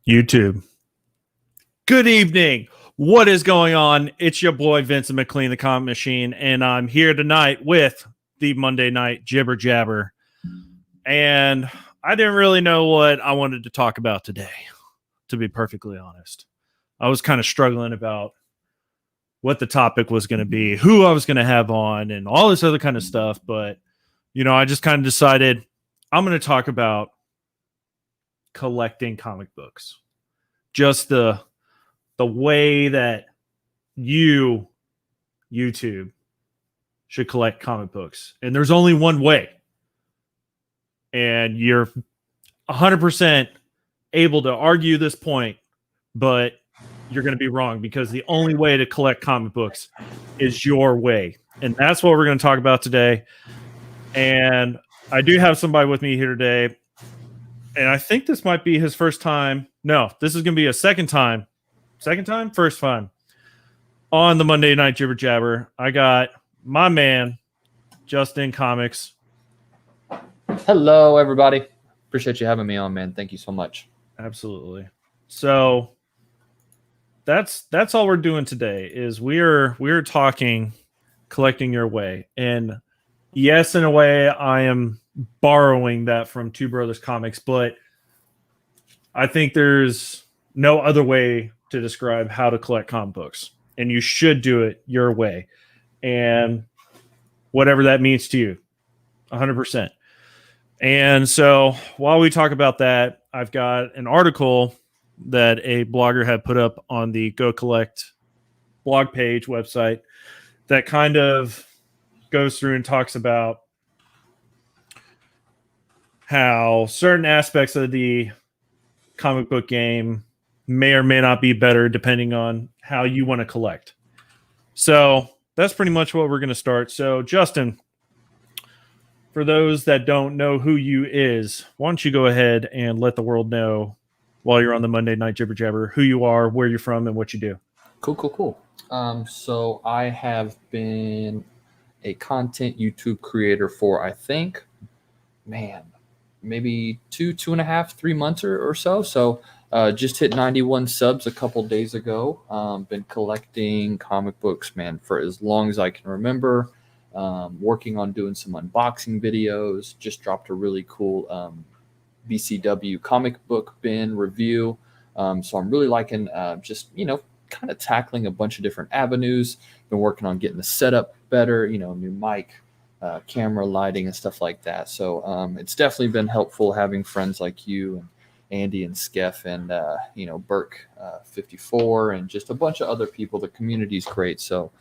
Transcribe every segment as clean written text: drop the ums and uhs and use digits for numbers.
YouTube. Good evening. What is going on? It's your boy Vincent McLean, the Comic Machine, and I'm here tonight with the Monday Night Jibber Jabber. And I didn't really know what I wanted to talk about today, to be perfectly honest. I was kind of struggling about what the topic was going to be, who I was going to have on, and all this other kind of stuff. But, I just kind of decided I'm going to talk about collecting comic books. Just the way that YouTube should collect comic books. And there's only one way. And you're 100% able to argue this point, but you're going to be wrong because the only way to collect comic books is your way. And that's what we're going to talk about today. And I do have somebody with me here today. And I think this might be his first time. No, this is going to be a second time. First time on the Monday Night Jibber Jabber. I got my man, Justin Comics. Hello, everybody. Appreciate you having me on, man. Thank you so much. Absolutely. So that's all we're doing today is we're talking collecting your way. And yes, in a way, I am borrowing that from Two Brothers Comics, but I think there's no other way to describe how to collect comic books, and you should do it your way, and whatever that means to you, 100%. And so while we talk about that, I've got an article that a blogger had put up on the Go Collect blog page website that kind of goes through and talks about how certain aspects of the comic book game may or may not be better depending on how you want to collect. So that's pretty much what we're going to start. So Justin, for those that don't know who you is, why don't you go ahead and let the world know while you're on the Monday Night Jibber Jabber who you are, where you're from, and what you do. Cool. So I have been a content YouTube creator for, I think, maybe 2.5, 3 months or so. So just hit 91 subs a couple days ago. Been collecting comic books, man, for as long as I can remember. Working on doing some unboxing videos. Just dropped a really cool BCW comic book bin review. So I'm really liking kind of tackling a bunch of different avenues. Been working on getting the setup better, new mic, camera lighting and stuff like that. So it's definitely been helpful having friends like you and Andy and Skeff and Burke 54 and just a bunch of other people. The community's great. So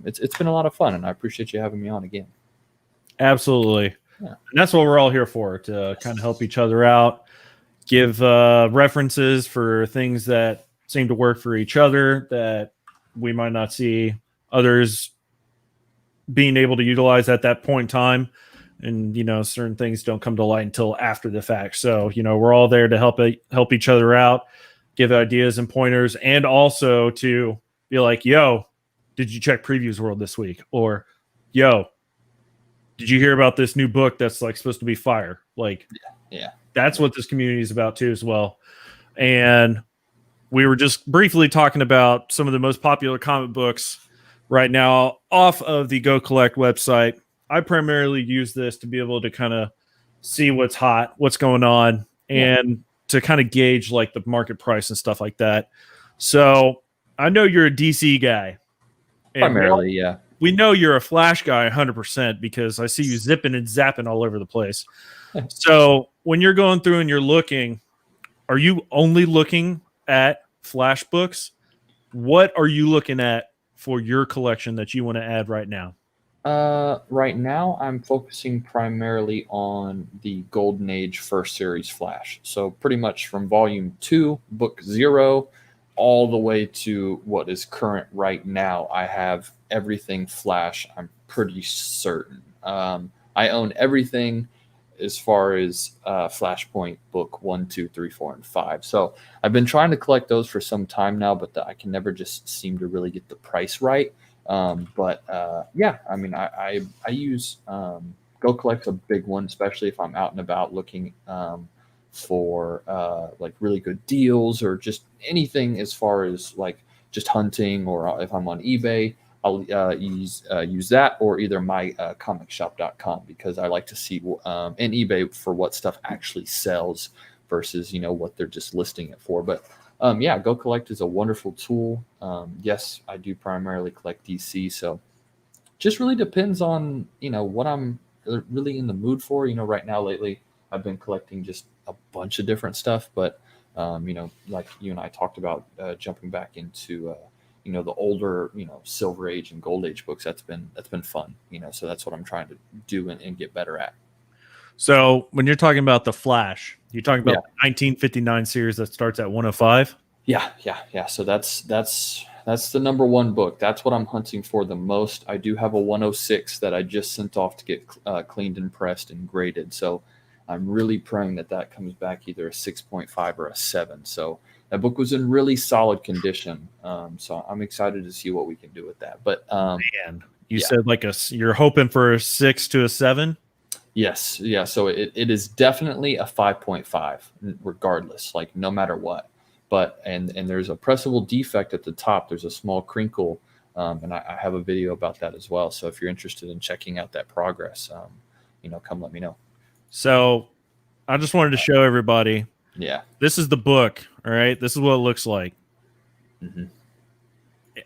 it's been a lot of fun, and I appreciate you having me on again. Absolutely. Yeah. And that's what we're all here for, to kind of help each other out, give references for things that seem to work for each other that we might not see others being able to utilize at that point in time. And, certain things don't come to light until after the fact. So, we're all there to help each other out, give ideas and pointers, and also to be like, yo, did you check Previews World this week? Or, yo, did you hear about this new book that's like supposed to be fire? Like, yeah. That's what this community is about too, as well. And we were just briefly talking about some of the most popular comic books right now off of the Go Collect website. I primarily use this to be able to kind of see what's hot, what's going on, and to kind of gauge like the market price and stuff like that. So I know you're a DC guy. Primarily, yeah. We know you're a Flash guy 100% because I see you zipping and zapping all over the place. So when you're going through and you're looking, are you only looking at Flash books? What are you looking at for your collection that you want to add right now? Right now, I'm focusing primarily on the Golden Age First Series Flash. So pretty much from Volume 2, Book 0, all the way to what is current right now. I have everything Flash, I'm pretty certain. I own everything as far as Flashpoint Book 1, 2, 3, 4, and 5. So I've been trying to collect those for some time now, but I can never just seem to really get the price right. Yeah, I mean, I use Go Collect's a big one, especially if I'm out and about looking for like really good deals or just anything as far as like just hunting, or if I'm on eBay, I'll use that, or either mycomicshop.com, because I like to see in eBay for what stuff actually sells versus what they're just listing it for. But yeah, Go Collect is a wonderful tool. Yes, I do primarily collect DC, so just really depends on what I'm really in the mood for. Right now lately I've been collecting just a bunch of different stuff, but like you and I talked about, jumping back into the older Silver Age and Gold Age books. That's been fun. So that's what I'm trying to do and get better at. So when you're talking about the Flash, you're talking about Yeah. the 1959 series that starts at 105. Yeah. So that's the number one book. That's what I'm hunting for the most. I do have a 106 that I just sent off to get cleaned and pressed and graded. So I'm really praying that comes back either a 6.5 or a 7. So that book was in really solid condition. So I'm excited to see what we can do with that. But Man, you said you're hoping for a 6 to a 7. Yes. Yeah. So it is definitely a 5.5 regardless, like no matter what. But and there's a pressable defect at the top. There's a small crinkle, and I have a video about that as well. So if you're interested in checking out that progress, come let me know. So I just wanted to show everybody. Yeah. This is the book. All right. This is what it looks like. Mm-hmm.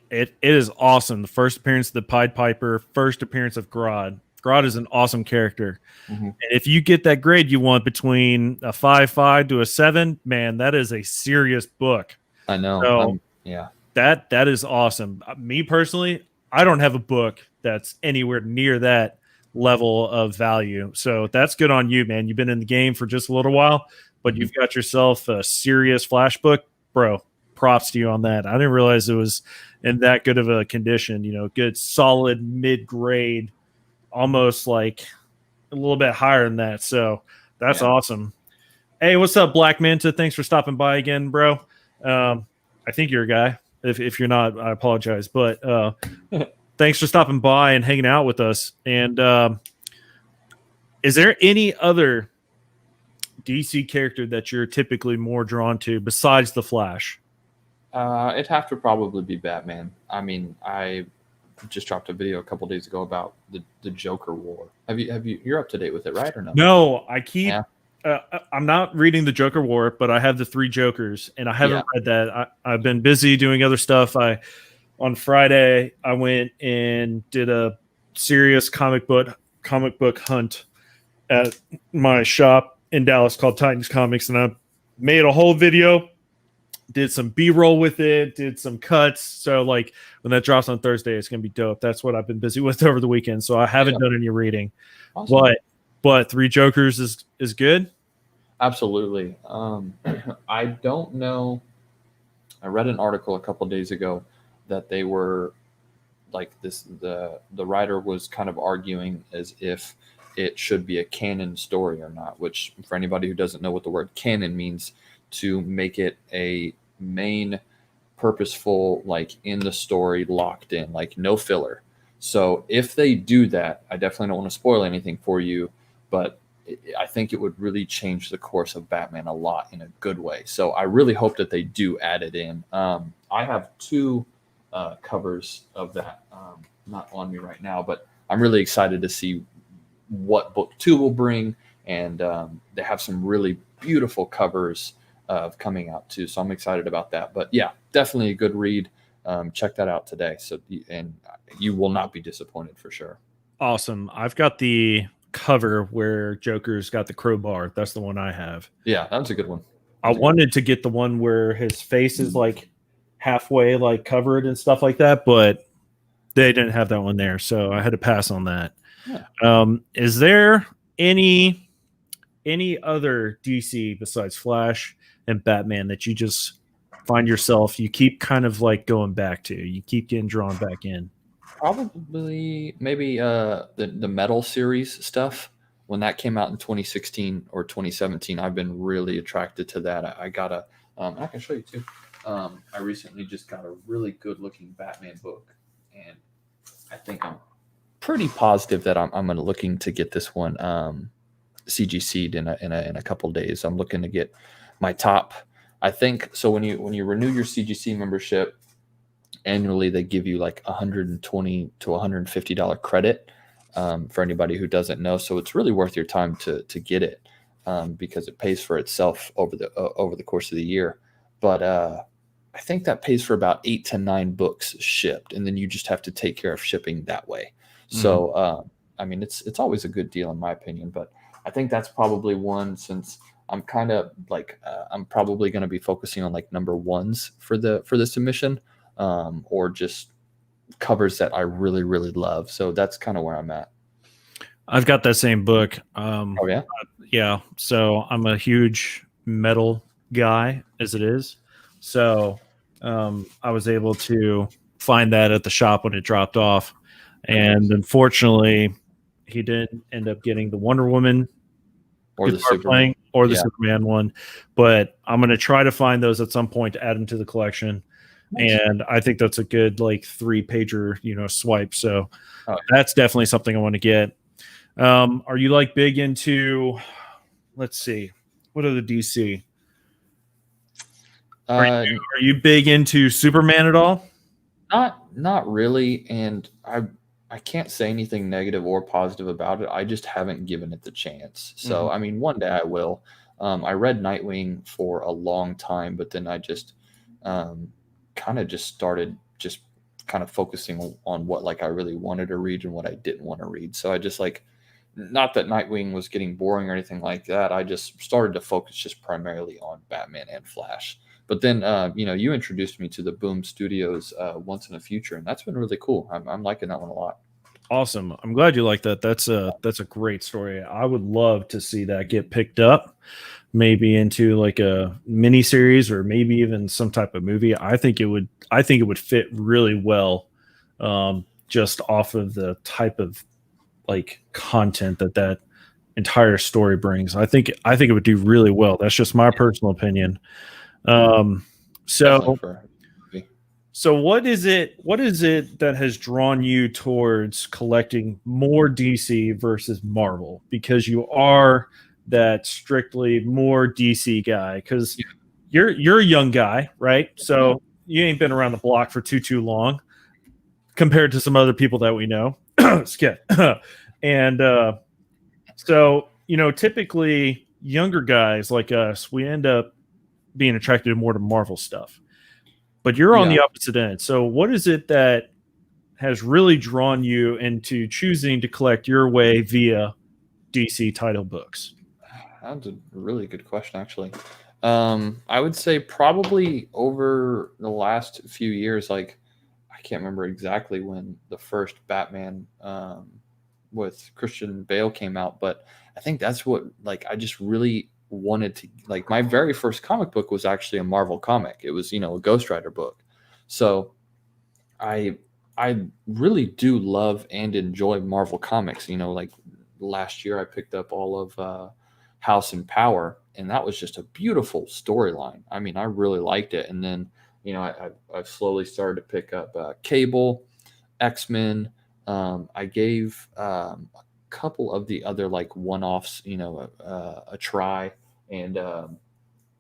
It is awesome. The first appearance of the Pied Piper, first appearance of Grodd. Grodd is an awesome character. Mm-hmm. And if you get that grade you want between a 5.5 to a 7, man, that is a serious book. I know. So yeah. That is awesome. Me personally, I don't have a book that's anywhere near that level of value. So that's good on you, man. You've been in the game for just a little while, but you've got yourself a serious Flash book, bro. Props to you on that. I didn't realize it was in that good of a condition. Good, solid mid-grade, almost like a little bit higher than that. So that's awesome. Hey, what's up, Black Manta? Thanks for stopping by again, bro. I think you're a guy. If you're not, I apologize. But thanks for stopping by and hanging out with us. And is there any other DC character that you're typically more drawn to besides the Flash? It'd have to probably be Batman. I mean, I just dropped a video a couple days ago about the Joker War. Have you? You're up to date with it, right, or no? No, I keep. Yeah. I'm not reading the Joker War, but I have the 3 Jokers, and I haven't read that. I've been busy doing other stuff. On Friday, I went and did a serious comic book hunt at my shop in Dallas called Titans Comics, and I made a whole video, did some B-roll with it, did some cuts. So like when that drops on Thursday, it's gonna be dope. That's what I've been busy with over the weekend. So I haven't done any reading, awesome. But 3 Jokers is good. Absolutely. I don't know. I read an article a couple of days ago that they were like this. The writer was kind of arguing as if it should be a canon story or not. Which, for anybody who doesn't know what the word canon means, to make it a main, purposeful, like in the story, locked in, like no filler. So if they do that, I definitely don't want to spoil anything for you, but I think it would really change the course of Batman a lot in a good way. So I really hope that they do add it in. I have 2 covers of that, not on me right now, but I'm really excited to see what book 2 will bring. And they have some really beautiful covers coming out too. So I'm excited about that. But yeah, definitely a good read. Check that out today. So, and you will not be disappointed for sure. Awesome. I've got the cover where Joker's got the crowbar. That's the one I have. Yeah, that's a good one. I wanted to get the one where his face is like halfway like covered and stuff like that, but they didn't have that one there, so I had to pass on that. Yeah. Is there any other DC besides Flash and Batman that you just find yourself, you keep kind of like going back to, you keep getting drawn back in? Probably maybe the Metal series stuff. When that came out in 2016 or 2017, I've been really attracted to that. I got a, I can show you too. I recently just got a really good looking Batman book, and I think I'm pretty positive that I'm looking to get this one CGC'd in a couple days. I'm looking to get my top. I think so. When you renew your CGC membership annually, they give you like $120 to $150 credit, for anybody who doesn't know. So it's really worth your time to get it, because it pays for itself over the course of the year. But I think that pays for about 8 to 9 books shipped, and then you just have to take care of shipping that way. So I mean, it's always a good deal in my opinion. But I think that's probably one, since I'm kind of like I'm probably going to be focusing on like number ones for the submission, or just covers that I really really love. So that's kind of where I'm at. I've got that same book. Oh yeah. Yeah. So I'm a huge metal guy as it is. So I was able to find that at the shop when it dropped off. And unfortunately, he didn't end up getting the Wonder Woman Or the guitar Superman. playing or the Yeah. Superman one. But I'm going to try to find those at some point to add them to the collection. Nice. And I think that's a good like 3-pager, swipe. So Oh, yeah. that's definitely something I want to get. Are you like big into, let's see, what are the DC? Are you big into Superman at all? Not really, and I can't say anything negative or positive about it. I just haven't given it the chance. So I mean, one day I will. I read Nightwing for a long time, but then I just kind of just started just kind of focusing on what like I really wanted to read and what I didn't want to read. So I just like, not that Nightwing was getting boring or anything like that. I just started to focus just primarily on Batman and Flash. But then, you introduced me to the Boom Studios Once in the Future, and that's been really cool. I'm liking that one a lot. Awesome. I'm glad you like that. That's a great story. I would love to see that get picked up, maybe into like a mini series or maybe even some type of movie. I think it would fit really well, just off of the type of like content that entire story brings. I think it would do really well. That's just my personal opinion. Definitely So for a movie. so what is it that has drawn you towards collecting more DC versus Marvel? Because you are that strictly more DC guy, because you're a young guy, right? So you ain't been around the block for too long compared to some other people that we know. Skip. And so, typically younger guys like us, we end up being attracted more to Marvel stuff. But you're on Yeah. the opposite end. So what is it that has really drawn you into choosing to collect your way via DC title books? That's a really good question, actually. I would say probably over the last few years, like I can't remember exactly when the first Batman with Christian Bale came out, but I think that's what like I just really wanted to like. My very first comic book was actually a Marvel comic. It was a Ghost Rider book. So I really do love and enjoy Marvel comics. Like last year I picked up all of House and Power, and that was just a beautiful storyline. I mean, I really liked it. And then I've slowly started to pick up Cable, X-Men. I gave a couple of the other like one-offs, a try, and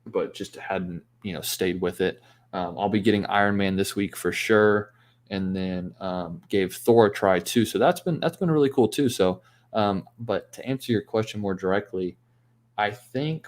but just hadn't stayed with it. I'll be getting Iron Man this week for sure, and then gave Thor a try too. So that's been really cool too. So, but to answer your question more directly, I think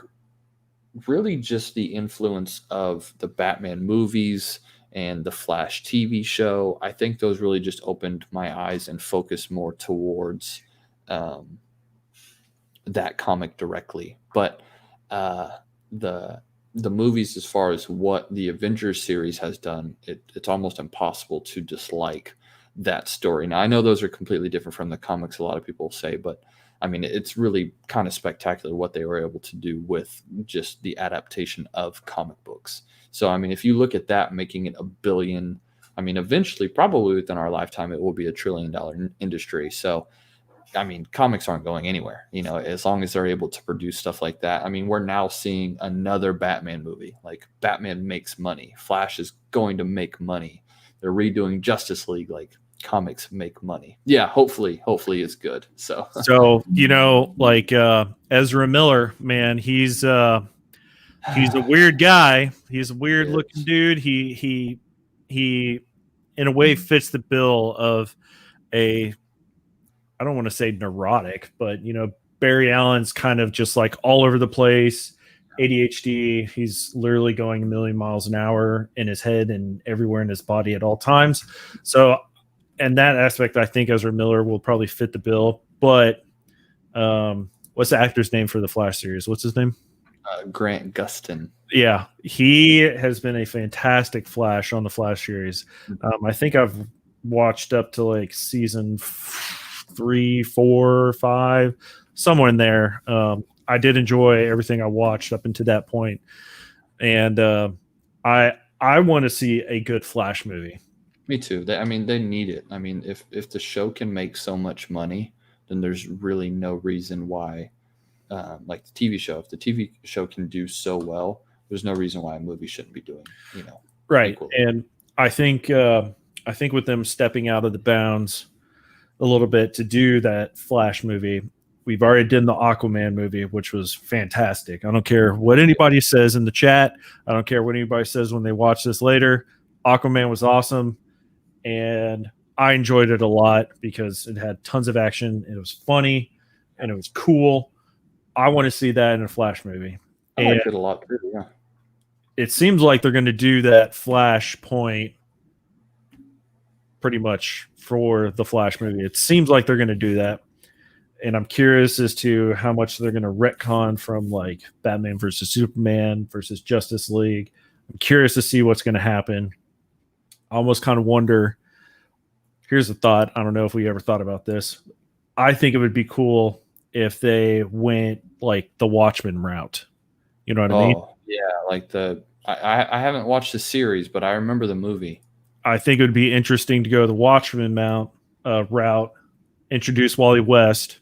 really just the influence of the Batman movies and the Flash TV show. I think those really just opened my eyes and focused more towards that comic directly. But the movies, as far as what the Avengers series has done, it's almost impossible to dislike that story. Now I know those are completely different from the comics, a lot of people say, but I mean, it's really kind of spectacular what they were able to do with just the adaptation of comic books. So, I mean, if you look at that, making it $1 billion, I mean, eventually, probably within our lifetime, it will be $1 trillion industry. So, I mean, comics aren't going anywhere, as long as they're able to produce stuff like that. I mean, we're now seeing another Batman movie. Like, Batman makes money. Flash is going to make money. They're redoing Justice League. Like, comics make money. Yeah, hopefully it's good. So So, like Ezra Miller, man, he's a weird guy. He's a weird looking dude. He in a way fits the bill of a, I don't want to say neurotic, but Barry Allen's kind of just like all over the place. ADHD. He's literally going a million miles an hour in his head and everywhere in his body at all times. So, and that aspect, I think Ezra Miller will probably fit the bill. But what's the actor's name for the Flash series? What's his name? Grant Gustin. Yeah, he has been a fantastic Flash on the Flash series. I think I've watched up to like season 3, 4, 5, somewhere in there. I did enjoy everything I watched up until that point, and I want to see a good Flash movie. Me too. They need it. I mean, if the show can make so much money, then there's really no reason why, like the TV show. If the TV show can do so well, there's no reason why a movie shouldn't be doing, right. equally. And I think with them stepping out of the bounds a little bit to do that Flash movie, we've already done the Aquaman movie, which was fantastic. I don't care what anybody says in the chat. I don't care what anybody says when they watch this later. Aquaman was awesome, and I enjoyed it a lot because it had tons of action, and it was funny, and it was cool. I want to see that in a Flash movie. I liked it a lot too, yeah. It seems like they're going to do that Flashpoint pretty much for the Flash movie. It seems like they're going to do that. And I'm curious as to how much they're going to retcon from like Batman versus Superman versus Justice League. I'm curious to see what's going to happen. I almost kind of wonder, here's a thought. I don't know if we ever thought about this. I think it would be cool if they went like the Watchmen route. You know what I mean? Yeah, like I haven't watched the series, but I remember the movie. I think it would be interesting to go the Watchmen route, introduce Wally West.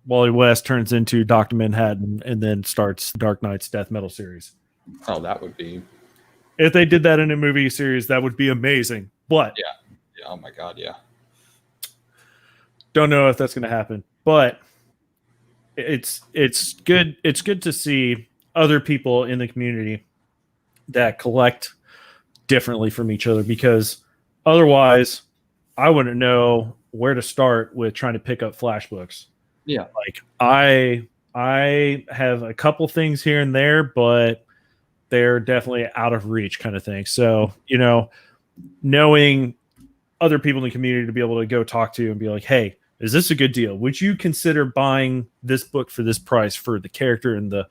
Wally West turns into Dr. Manhattan and then starts Dark Knight's Death Metal series. Oh, that would be... If they did that in a movie series, that would be amazing. But yeah, oh my God, yeah. Don't know if that's going to happen. But it's good. It's good to see other people in the community that collect differently from each other, because otherwise I wouldn't know where to start with trying to pick up Flash books. Yeah. Like I have a couple things here and there, but they're definitely out of reach kind of thing. So, knowing other people in the community to be able to go talk to and be like, hey, is this a good deal? Would you consider buying this book for this price for the character and the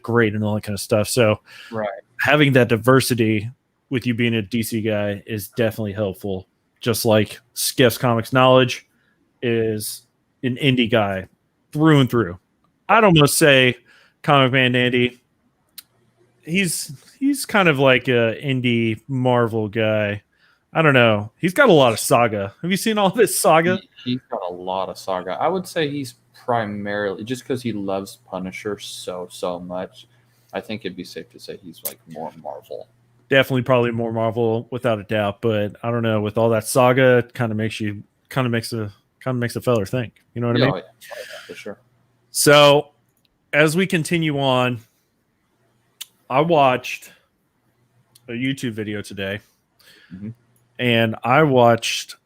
grade and all that kind of stuff? So right. Having that diversity with you being a DC guy is definitely helpful. Just like Skiff's comics knowledge is an indie guy through and through. I'd almost say Comic Man Andy, he's kind of like a indie Marvel guy. I don't know. He's got a lot of Saga. Have you seen all of his Saga? He's got a lot of Saga. I would say he's primarily, just because he loves Punisher so much, I think it'd be safe to say he's like more Marvel. Definitely, probably more Marvel without a doubt. But I don't know. With all that Saga, it kind of makes a feller think. You know what I mean? Yeah, for sure. So as we continue on, I watched a YouTube video today, and I watched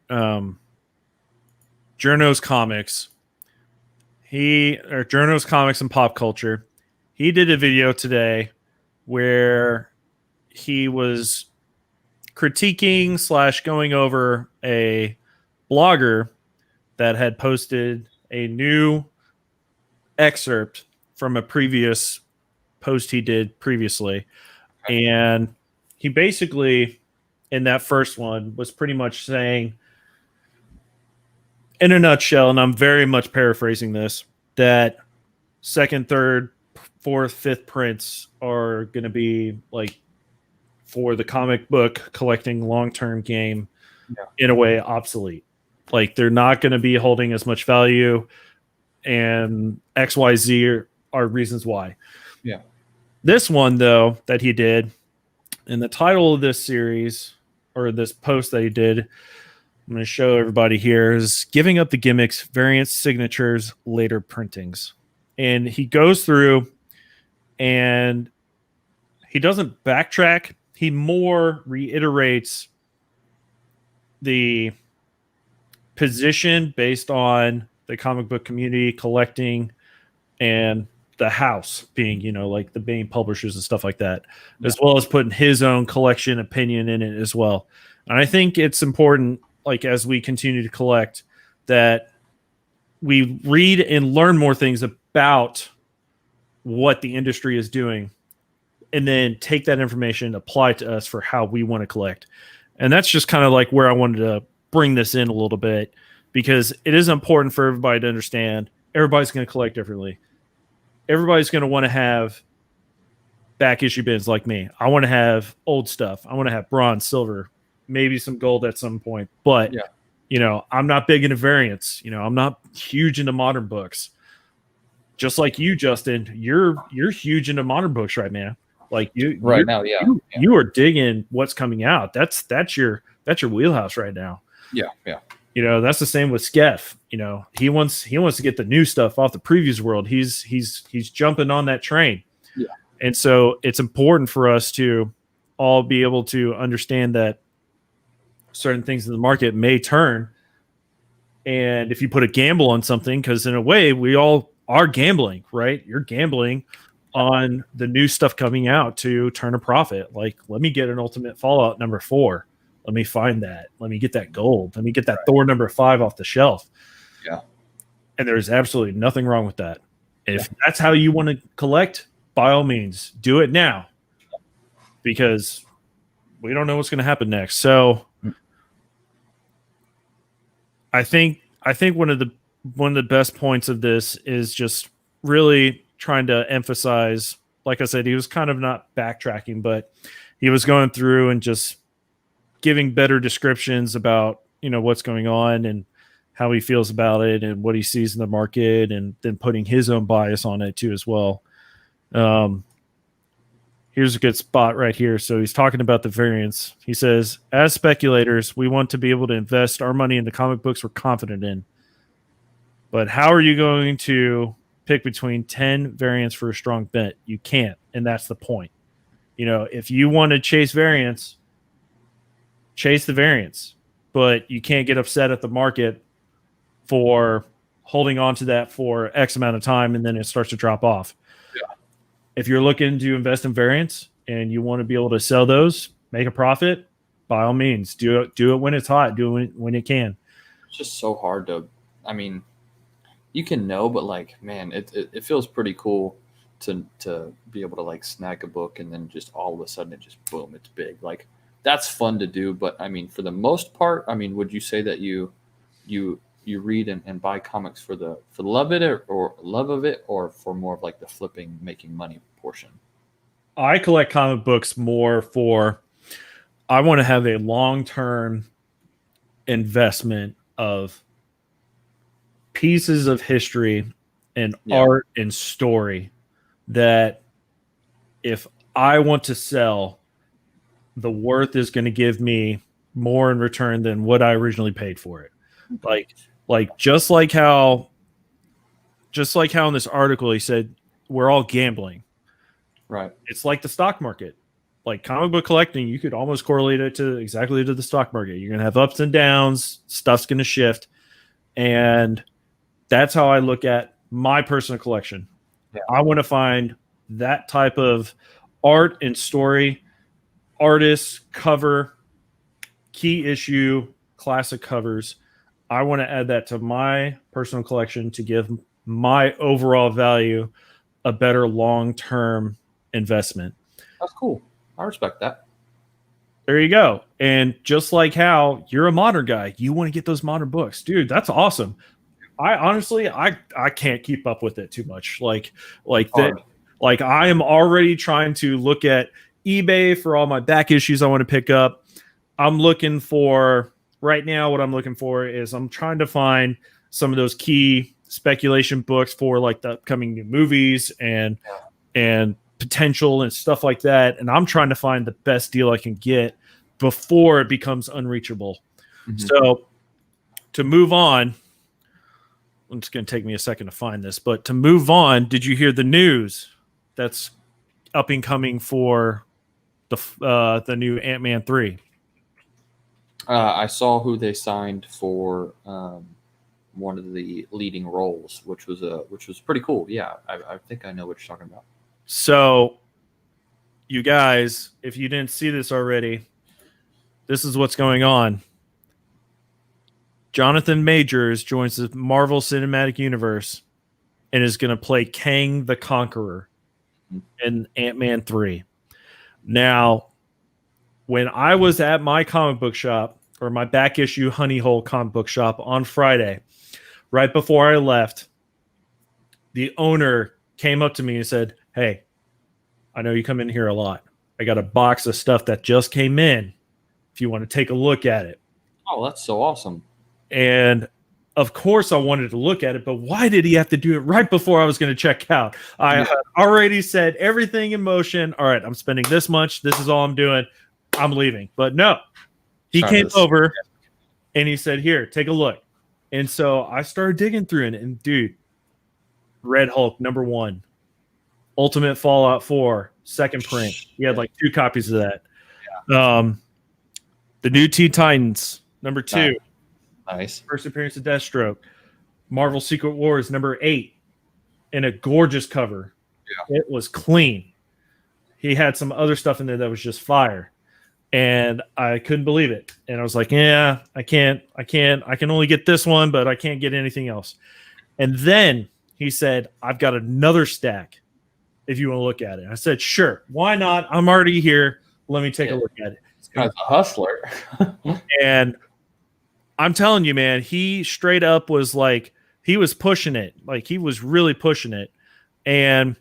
Journo's Comics. Journo's Comics and Pop Culture. He did a video today where he was critiquing / going over a blogger that had posted a new excerpt from a previous post he did previously. And he basically, in that first one, was pretty much saying, in a nutshell, and I'm very much paraphrasing this, that second, third, fourth, fifth prints are going to be like, for the comic book collecting long-term game, in a way obsolete. Like, they're not going to be holding as much value, and XYZ are reasons why. Yeah. This one, though, that he did, and the title of this series, or this post that he did, I'm going to show everybody here is giving up the gimmicks, variants, signatures, later printings. And he goes through and he doesn't backtrack. He more reiterates the position based on the comic book community collecting and the house being, like the main publishers and stuff like that, as well as putting his own collection opinion in it as well. And I think it's important, like as we continue to collect, that we read and learn more things about what the industry is doing, and then take that information, apply it to us for how we want to collect. And that's just kind of like where I wanted to bring this in a little bit, because it is important for everybody to understand everybody's going to collect differently. Everybody's going to want to have back issue bins like me. I want to have old stuff. I want to have bronze, silver, maybe some gold at some point. But, I'm not big into variants. I'm not huge into modern books. Just like you, Justin, you're huge into modern books right now. Like you are digging what's coming out. That's your wheelhouse right now. Yeah. That's the same with Skeff. He wants to get the new stuff off the previews world. He's jumping on that train. Yeah. And so it's important for us to all be able to understand that certain things in the market may turn. And if you put a gamble on something, because in a way we all are gambling, right? You're gambling on the new stuff coming out to turn a profit. Like, let me get an Ultimate Fallout number 4. Let me find that. Let me get that gold. Let me get that Thor number 5 off the shelf. Yeah. And there's absolutely nothing wrong with that. If that's how you want to collect, by all means, do it now, because we don't know what's going to happen next. So I think one of the best points of this is just really trying to emphasize, like I said, he was kind of not backtracking, but he was going through and just giving better descriptions about, what's going on and how he feels about it and what he sees in the market, and then putting his own bias on it too as well. Here's a good spot right here. So he's talking about the variants. He says, as speculators, we want to be able to invest our money into comic books we're confident in. But how are you going to pick between 10 variants for a strong bet? You can't. And that's the point. If you want to chase variants, chase the variants, but you can't get upset at the market for holding on to that for X amount of time and then it starts to drop off. Yeah. If you're looking to invest in variants and you want to be able to sell those, make a profit, by all means, do it when it's hot, do it when it can. It's just so hard to, you can know, but man, it feels pretty cool to be able to snag a book and then just all of a sudden it just boom, it's big. That's fun to do, but for the most part, would you say that you read and buy comics for the love of it or for more of the flipping, making money portion? I collect comic books more for, I want to have a long-term investment of pieces of history and art and story that if I want to sell, the worth is going to give me more in return than what I originally paid for it. Just like how in this article he said we're all gambling. Right. It's like the stock market. Like comic book collecting, you could almost correlate it to the stock market. You're going to have ups and downs, stuff's going to shift, and that's how I look at my personal collection. Yeah. I want to find that type of art and story, artists, cover, key issue, classic covers. I want to add that to my personal collection to give my overall value a better long-term investment. That's cool. I respect that. There you go. And just like how you're a modern guy, you want to get those modern books. Dude, that's awesome. I honestly can't keep up with it too much. Like I am already trying to look at eBay for all my back issues I want to pick up. I'm looking for right now. What I'm looking for is I'm trying to find some of those key speculation books for the upcoming new movies and potential and stuff like that. And I'm trying to find the best deal I can get before it becomes unreachable. Mm-hmm. So to move on, it's going to take me a second to find this, but to move on, did you hear the news that's up and coming for the new Ant-Man 3? I saw who they signed for one of the leading roles, which was pretty cool. Yeah, I think I know what you're talking about. So, you guys, if you didn't see this already, this is what's going on. Jonathan Majors joins the Marvel Cinematic Universe and is going to play Kang the Conqueror in Ant-Man 3. Now, when I was at my comic book shop, or my back issue Honey Hole comic book shop on Friday, right before I left, the owner came up to me and said, "Hey, I know you come in here a lot. I got a box of stuff that just came in if you want to take a look at it." Oh, that's so awesome. And of course I wanted to look at it, but why did he have to do it right before I was going to check out? I had already set everything in motion. All right, I'm spending this much. This is all I'm doing. I'm leaving. But no, he came over and he said, "Here, take a look." And so I started digging through it. And dude, Red Hulk #1, Ultimate Fallout 4, second print. He had like 2 copies of that. Yeah. The new Teen Titans #2. Nice. First appearance of Deathstroke. Marvel Secret Wars #8 in a gorgeous cover. Yeah. It was clean. He had some other stuff in there that was just fire. And I couldn't believe it. And I was like, yeah, I can only get this one, but I can't get anything else. And then he said, "I've got another stack if you want to look at it." I said, "Sure, why not? I'm already here. Let me take a look at it." This guy's a hustler. And I'm telling you, man, he straight up was like, he was pushing it. Like, he was really pushing it. And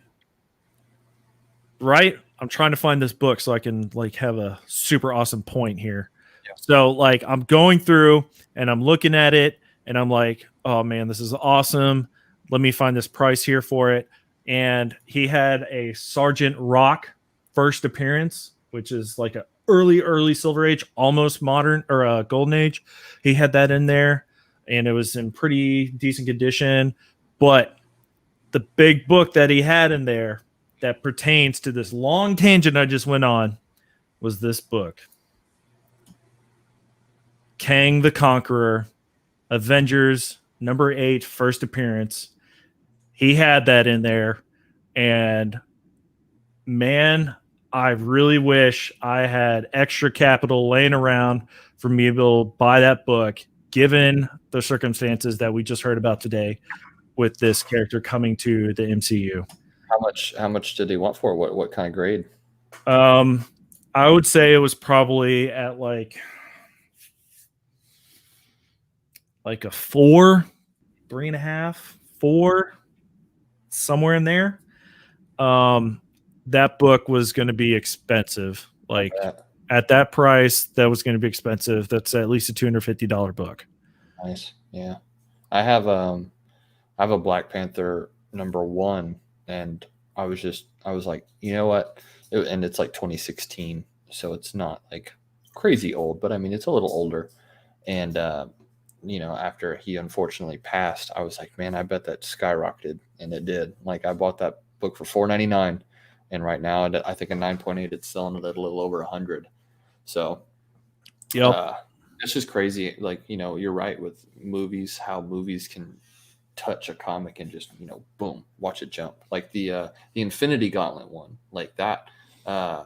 I'm trying to find this book so I can like have a super awesome point here. Yeah. So like I'm going through and I'm looking at it and I'm like, oh man, this is awesome. Let me find this price here for it. And he had a Sergeant Rock first appearance, which is like a early Silver Age, almost modern or Golden Age. He had that in there and it was in pretty decent condition. But the big book that he had in there that pertains to this long tangent I just went on was this book. Kang the Conqueror, Avengers #8, first appearance. He had that in there. And man, I really wish I had extra capital laying around for me to be able to buy that book, given the circumstances that we just heard about today with this character coming to the MCU. How much did he want for it? What kind of grade? I would say it was probably at like a 4, 3.5, 4, somewhere in there. That book was going to be expensive. Like at that price, that was going to be expensive. That's at least a $250 book. Nice. Yeah. I have a Black Panther #1. And I was like, you know what? And it's like 2016, so it's not like crazy old, but I mean, it's a little older. And, after he unfortunately passed, I was like, man, I bet that skyrocketed. And it did. Like, I bought that book for $4.99. And right now, I think a 9.8, it's selling at a little over 100. So, it's just crazy. Like, you're right with movies, how movies can touch a comic and just boom, watch it jump. Like the Infinity Gauntlet one, like that. I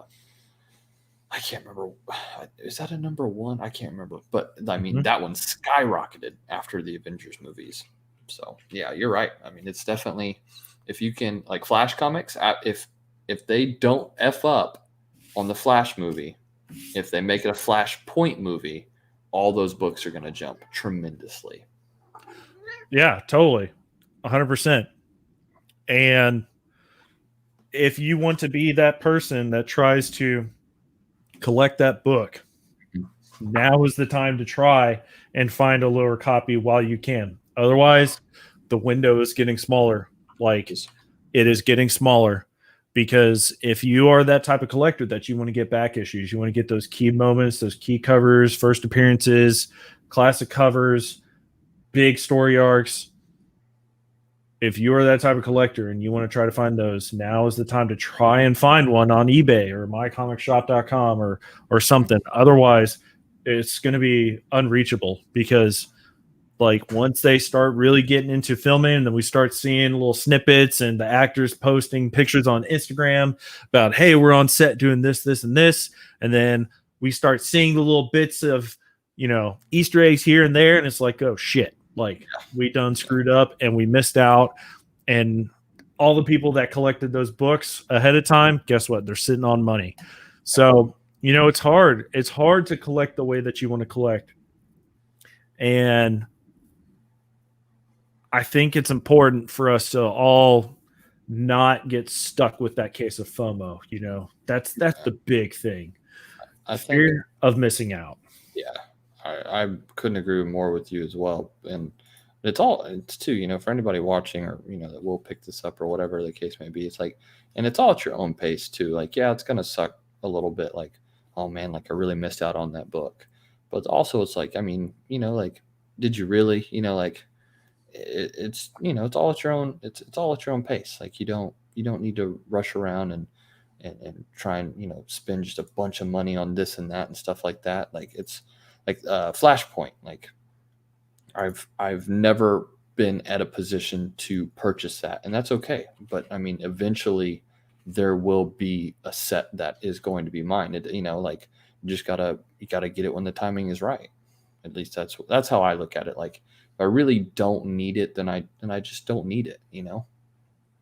can't remember. Is that a #1? I can't remember. But I mean, that one skyrocketed after the Avengers movies. So yeah, you're right. I mean, it's definitely, if you can, like Flash comics, if they don't F up on the Flash movie, if they make it a Flashpoint movie, all those books are going to jump tremendously. Yeah, totally. 100%. And if you want to be that person that tries to collect that book, now is the time to try and find a lower copy while you can. Otherwise, the window is getting smaller. Like, it is getting smaller, because if you are that type of collector that you want to get back issues, you want to get those key moments, those key covers, first appearances, classic covers, big story arcs. If you are that type of collector and you want to try to find those, now is the time to try and find one on eBay or mycomicshop.com or something. Otherwise, it's going to be unreachable because like once they start really getting into filming and then we start seeing little snippets and the actors posting pictures on Instagram about, hey, we're on set doing this, this, and this. And then we start seeing the little bits of, Easter eggs here and there. And it's like, oh shit, like we done screwed up and we missed out. And all the people that collected those books ahead of time, guess what? They're sitting on money. So, it's hard. It's hard to collect the way that you want to collect. And I think it's important for us to all not get stuck with that case of FOMO. That's the big thing. I Fear of missing out. Yeah, I couldn't agree more with you as well. And it's too, for anybody watching or, that will pick this up or whatever the case may be. It's like, and it's all at your own pace too. Like, yeah, it's going to suck a little bit. Like, oh man, like I really missed out on that book. But also it's like, I mean, like, did you really, like, it's it's all at your own it's all at your own pace. Like you don't need to rush around and try and spend just a bunch of money on this and that and stuff like that. Like it's like Flashpoint. Like I've never been at a position to purchase that, and that's okay. But I mean, eventually there will be a set that is going to be mine. Like you gotta get it when the timing is right. At least that's how I look at it. Like if I really don't need it, then I just don't need it,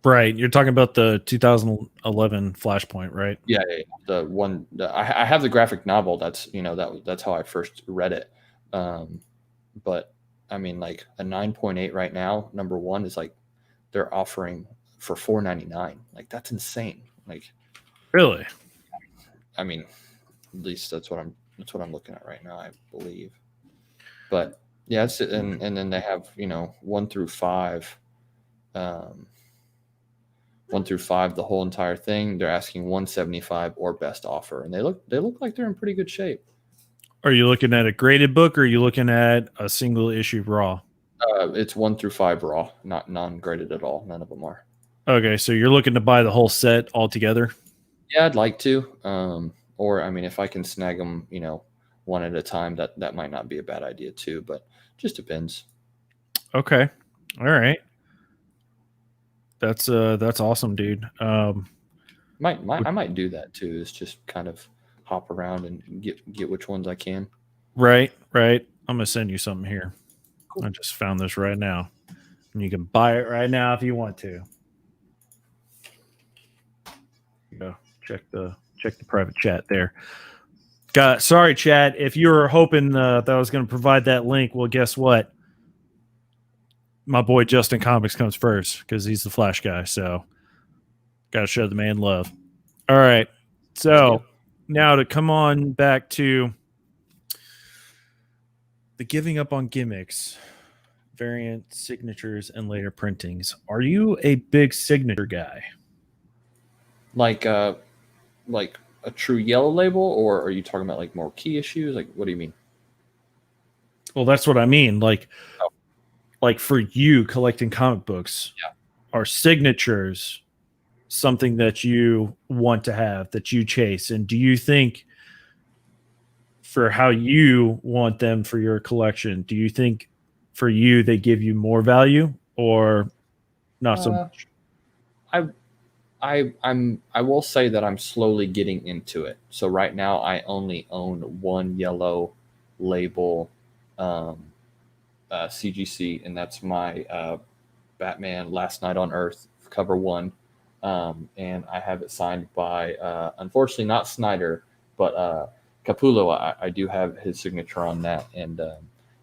Right. You're talking about the 2011 Flashpoint, right? Yeah. The one I have the graphic novel. That's that's how I first read it. But I mean, like a 9.8 right now, number one is like they're offering for $4.99. Like that's insane. Like really, I mean, at least that's what I'm looking at right now, I believe. But yeah, and then they have 1 through 5, 1 through 5, the whole entire thing. They're asking $175 or best offer, and they look like they're in pretty good shape. Are you looking at a graded book, or are you looking at a single issue raw? It's 1 through 5 raw, not non-graded at all. None of them are. Okay, so you're looking to buy the whole set altogether? Yeah, I'd like to. Or I mean, if I can snag them, one at a time, that might not be a bad idea too. But just depends. Okay, all right. That's awesome, dude. I might do that too. Is just kind of hop around and get which ones I can. Right. I'm gonna send you something here. Cool. I just found this right now, and you can buy it right now if you want to. Go check the private chat there. Sorry, chat. If you were hoping that I was going to provide that link, well, guess what? My boy Justin Comics comes first because he's the Flash guy. So, got to show the man love. All right. So, now to come on back to the giving up on gimmicks, variant signatures, and later printings. Are you a big signature guy? Like a true yellow label, or are you talking about like more key issues? Like, what do you mean? Well, that's what I mean. Like for you collecting comic books, are signatures something that you want to have, that you chase? And do you think for how you want them for your collection, do you think for you they give you more value or not so much? I will say that I'm slowly getting into it. So right now I only own one yellow label CGC, and that's my Batman Last Night on Earth cover 1. And I have it signed by unfortunately not Snyder, but Capullo. I do have his signature on that, and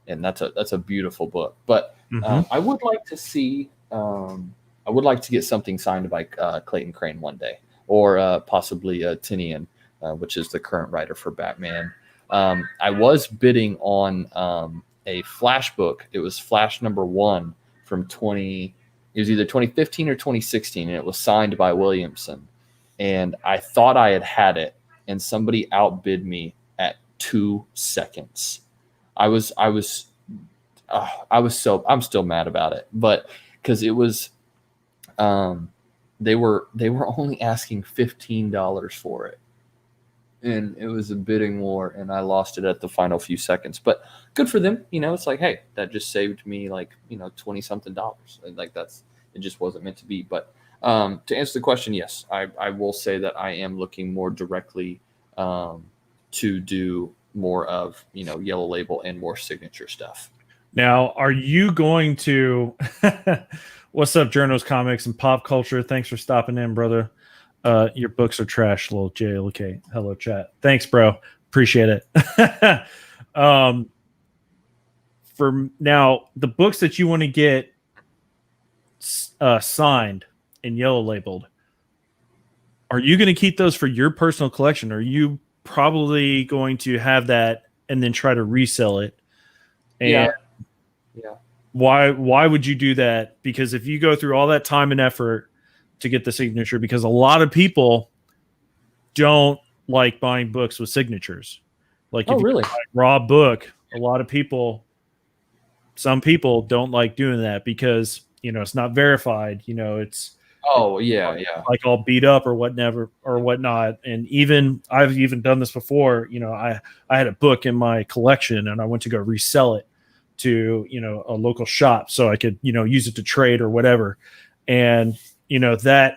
that's a beautiful book. But I would like to see I would like to get something signed by Clayton Crane one day, or possibly Tinian, which is the current writer for Batman. I was bidding on a Flash book. It was Flash #1 from it was either 2015 or 2016, and it was signed by Williamson. And I thought I had it, and somebody outbid me at 2 seconds. I was I'm still mad about it, but because it was, they were only asking $15 for it, and it was a bidding war, and I lost it at the final few seconds. But good for them, it's like, hey, that just saved me like 20 something dollars. Like it just wasn't meant to be. But to answer the question, yes, I will say that I am looking more directly to do more of Yellow Label and more signature stuff. Now, are you going to? What's up, journals, comics, and pop culture? Thanks for stopping in, brother. Your books are trash, little JLK. Hello, chat. Thanks, bro. Appreciate it. For now, the books that you want to get signed and yellow labeled, are you going to keep those for your personal collection? Or are you probably going to have that and then try to resell it? And yeah. Why would you do that? Because if you go through all that time and effort to get the signature, because a lot of people don't like buying books with signatures. Like if really? you buy a raw book, a lot of people, some people don't like doing that because it's not verified. It's yeah, like all beat up or whatever or whatnot. And I've even done this before. I had a book in my collection and I went to go resell it to a local shop so I could use it to trade or whatever, and that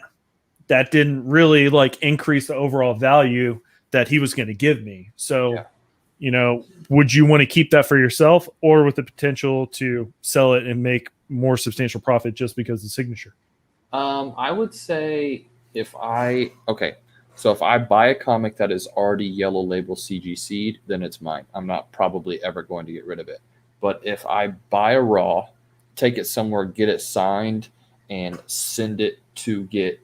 didn't really like increase the overall value that he was going to give me. So would you want to keep that for yourself or with the potential to sell it and make more substantial profit just because of the signature? I would say if I buy a comic that is already Yellow Label CGC'd, then it's mine. I'm not probably ever going to get rid of it. But if I buy a raw, take it somewhere, get it signed, and send it to get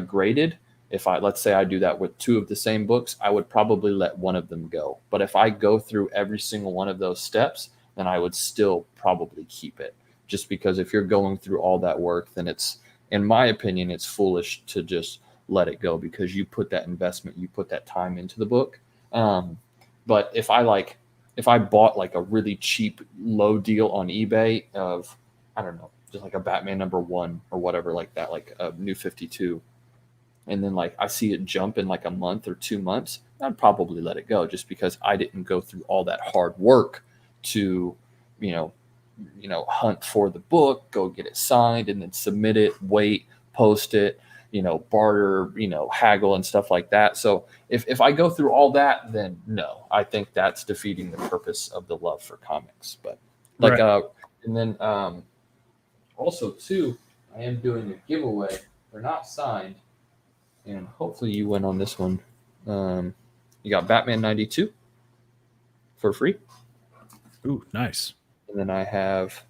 graded, let's say I do that with two of the same books, I would probably let one of them go. But if I go through every single one of those steps, then I would still probably keep it. Just because if you're going through all that work, then it's, in my opinion, it's foolish to just let it go because you put that investment, you put that time into the book. But if I bought like a really cheap low deal on eBay of, I don't know, just like a Batman #1 or whatever like that, like a New 52, and then like I see it jump in like a month or 2 months, I'd probably let it go just because I didn't go through all that hard work to, hunt for the book, go get it signed, and then submit it, wait, post it, barter, haggle and stuff like that. So if I go through all that, then no, I think that's defeating the purpose of the love for comics. But like, Right. and then also too, I am doing a giveaway. They're not signed, and hopefully you win on this one. You got Batman 92 for free. Ooh, nice. And then I have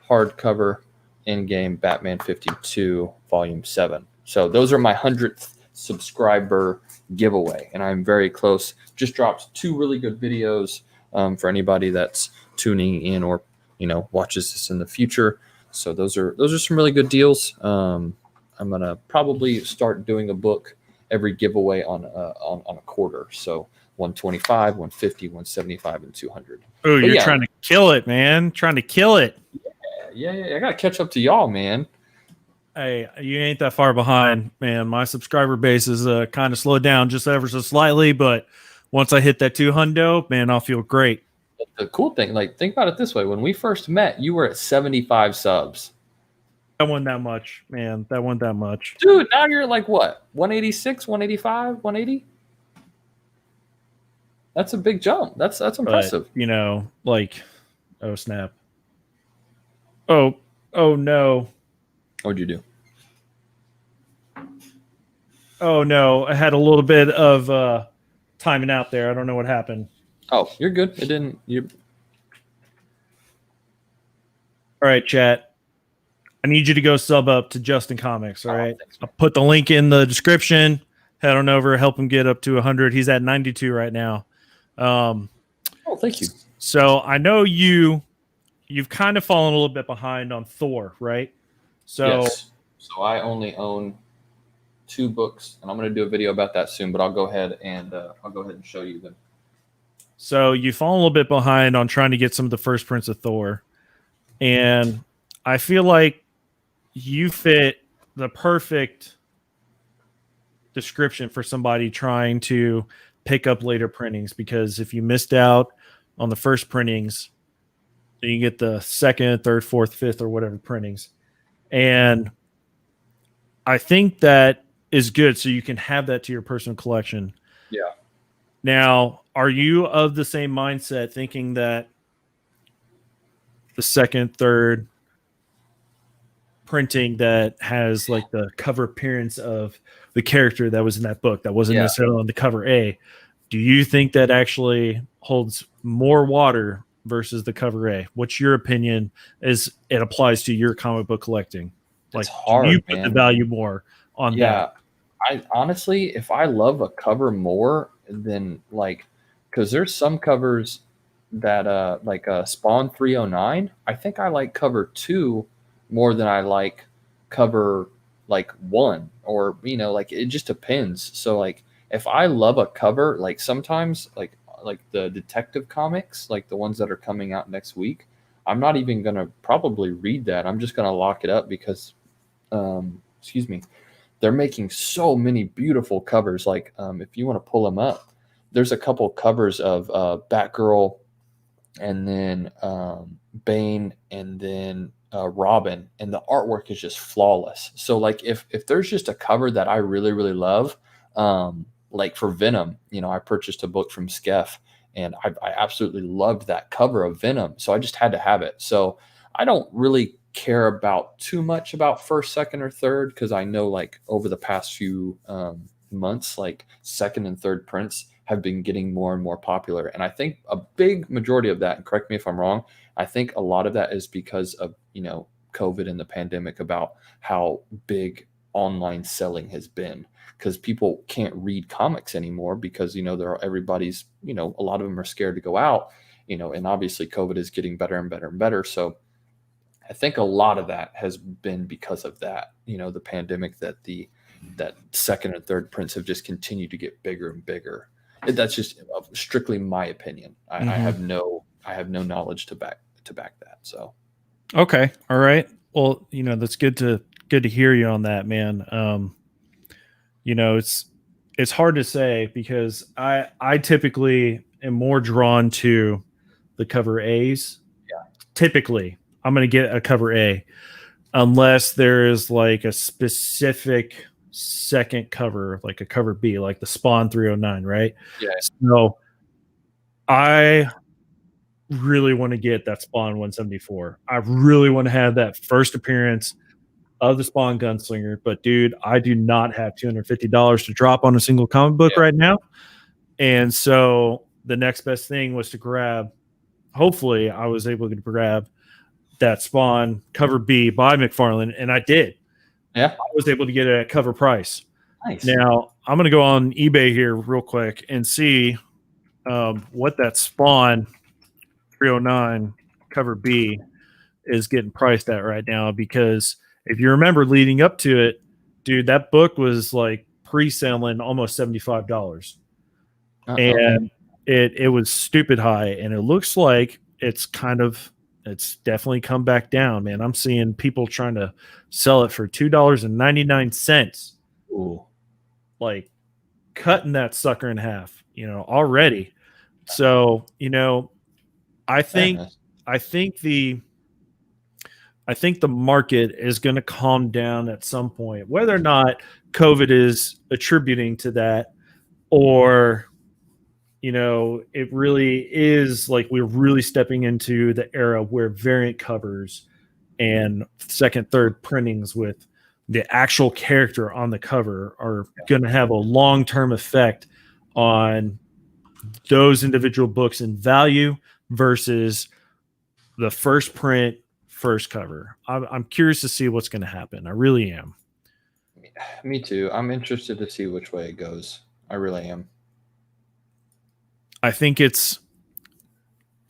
hardcover in-game Batman 52 Volume 7. So those are my 100th subscriber giveaway, and I'm very close. Just dropped 2 really good videos for anybody that's tuning in or watches this in the future. So those are some really good deals. I'm gonna probably start doing a book every giveaway on a quarter. So 125, 150, 175, and 200. Oh, you're trying to kill it, man. Trying to kill it. Yeah. I gotta catch up to y'all, man. Hey, you ain't that far behind, man. My subscriber base is kind of slowed down just ever so slightly, but once I hit that 200, man, I'll feel great. The cool thing, like, think about it this way: when we first met, you were at 75 subs. That wasn't that much, man. That wasn't that much, dude. Now you're like what? 186, 185, 180. That's a big jump. That's impressive. But, like, oh snap. Oh no. What'd you do? Oh no, I had a little bit of timing out there. I don't know what happened. Oh, you're good. It didn't. You. All right, chat. I need you to go sub up to Justin Comics. All right, thanks, I'll put the link in the description. Head on over, help him get up to 100. He's at 92 right now. Thank you. So I know you've kind of fallen a little bit behind on Thor, right? So yes. So I only own 2 books, and I'm going to do a video about that soon. But I'll go ahead and show you them. So you've fallen a little bit behind on trying to get some of the first prints of Thor. And I feel like you fit the perfect description for somebody trying to pick up later printings, because if you missed out on the first printings, you get the second, third, fourth, fifth, or whatever printings. And I think that is good, so you can have that to your personal collection. Yeah. Now, are you of the same mindset, thinking that the second, third printing that has like the cover appearance of the character that was in that book that wasn't Yeah. necessarily on the cover A, do you think that actually holds more water versus the cover A? What's your opinion as it applies to your comic book collecting? It's Like, do you hard, put the man. value more on that? Yeah. I honestly, if I love a cover more than like, because there's some covers that like Spawn 309, I think I like cover 2 more than I like cover like 1, or like it just depends. So like if I love a cover, like sometimes like the detective comics, like the ones that are coming out next week, I'm not even gonna probably read that. I'm just gonna lock it up because excuse me, they're making so many beautiful covers. Like if you want to pull them up, there's a couple covers of Batgirl, and then Bane, and then Robin, and the artwork is just flawless. So like if there's just a cover that I really really love, like for Venom, I purchased a book from Skeff, and I absolutely loved that cover of Venom, so I just had to have it. So I don't really care about too much about first, second, or third, because I know like over the past few months, like second and third prints have been getting more and more popular. And I think a big majority of that, and correct me if I'm wrong, I think a lot of that is because of, COVID and the pandemic, about how big online selling has been, because people can't read comics anymore because, everybody's, a lot of them are scared to go out, and obviously COVID is getting better and better and better. So I think a lot of that has been because of that, the pandemic, that second and third prints have just continued to get bigger and bigger. That's just strictly my opinion. I have no knowledge to back that. So Okay. All right. Well, that's good to hear you on that, man. It's hard to say, because I typically am more drawn to the cover A's. yeah, Typically, I'm going to get a cover A unless there is like a specific second cover, like a cover B, like the Spawn 309, right? yeah, So I really want to get that Spawn 174. I really want to have that first appearance of the Spawn Gunslinger. But dude, I do not have $250 to drop on a single comic book yeah, right now. And so the next best thing was to grab, hopefully I was able to grab that Spawn cover B by McFarlane, and I did. yeah. I was able to get it at cover price. Nice. Now I'm going to go on eBay here real quick and see what that Spawn 309 cover B is getting priced at right now, because if you remember leading up to it, dude, that book was like pre-selling almost $75. And it was stupid high, and it looks like it's definitely come back down, man. I'm seeing people trying to sell it for $2.99, Ooh. like cutting that sucker in half, already. So, I think Fairness. I think the I think the market is going to calm down at some point, whether or not COVID is attributing to that, or it really is like we're really stepping into the era where variant covers and second, third printings with the actual character on the cover are going to have a long-term effect on those individual books in value versus the first print, first cover. I'm curious to see what's going to happen. I really am. Me too. I'm interested to see which way it goes. I really am. I think it's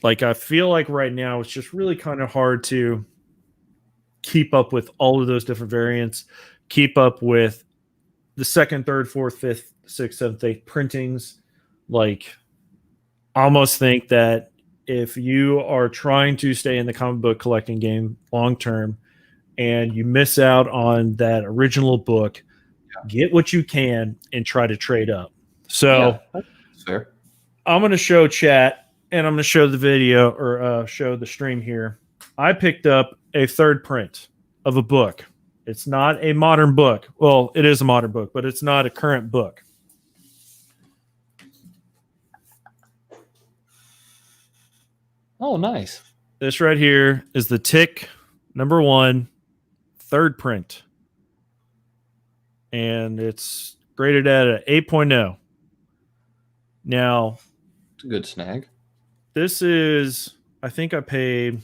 like, I feel like right now it's just really kind of hard to keep up with all of those different variants, keep up with the second, third, fourth, fifth, sixth, seventh, eighth printings. Like, I almost think that if you are trying to stay in the comic book collecting game long term and you miss out on that original book, get what you can and try to trade up. So that's fair. I'm going to show chat and I'm going to show the video or show the stream here. I picked up a third print of a book. It's not a modern book. Well, it is a modern book, but it's not a current book. Oh, nice. This right here is the Tick #1 third print. And it's graded at an 8.0. Now, it's a good snag. This is, I think I paid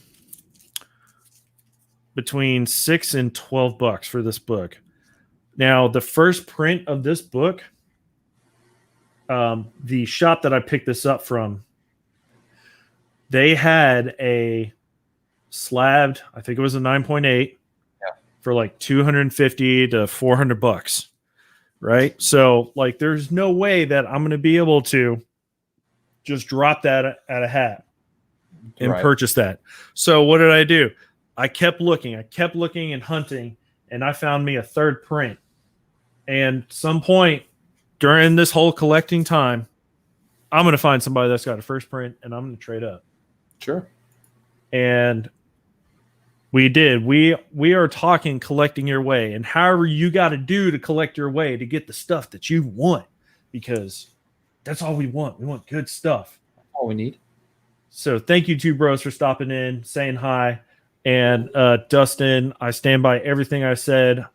between $6 and $12 for this book. Now, the first print of this book, the shop that I picked this up from, they had a slabbed, I think it was a 9.8 for like $250 to $400, right? So, like, there's no way that I'm going to be able to just drop that at a hat and purchase that. So, what did I do? I kept looking and hunting, and I found me a third print. And some point during this whole collecting time, I'm going to find somebody that's got a first print, and I'm going to trade up. Sure. And we did. We are talking collecting your way, and however you got to do to collect your way to get the stuff that you want, because that's all we want. We want good stuff. That's all we need. So thank you, two bros, for stopping in, saying hi. And Dustin, I stand by everything I said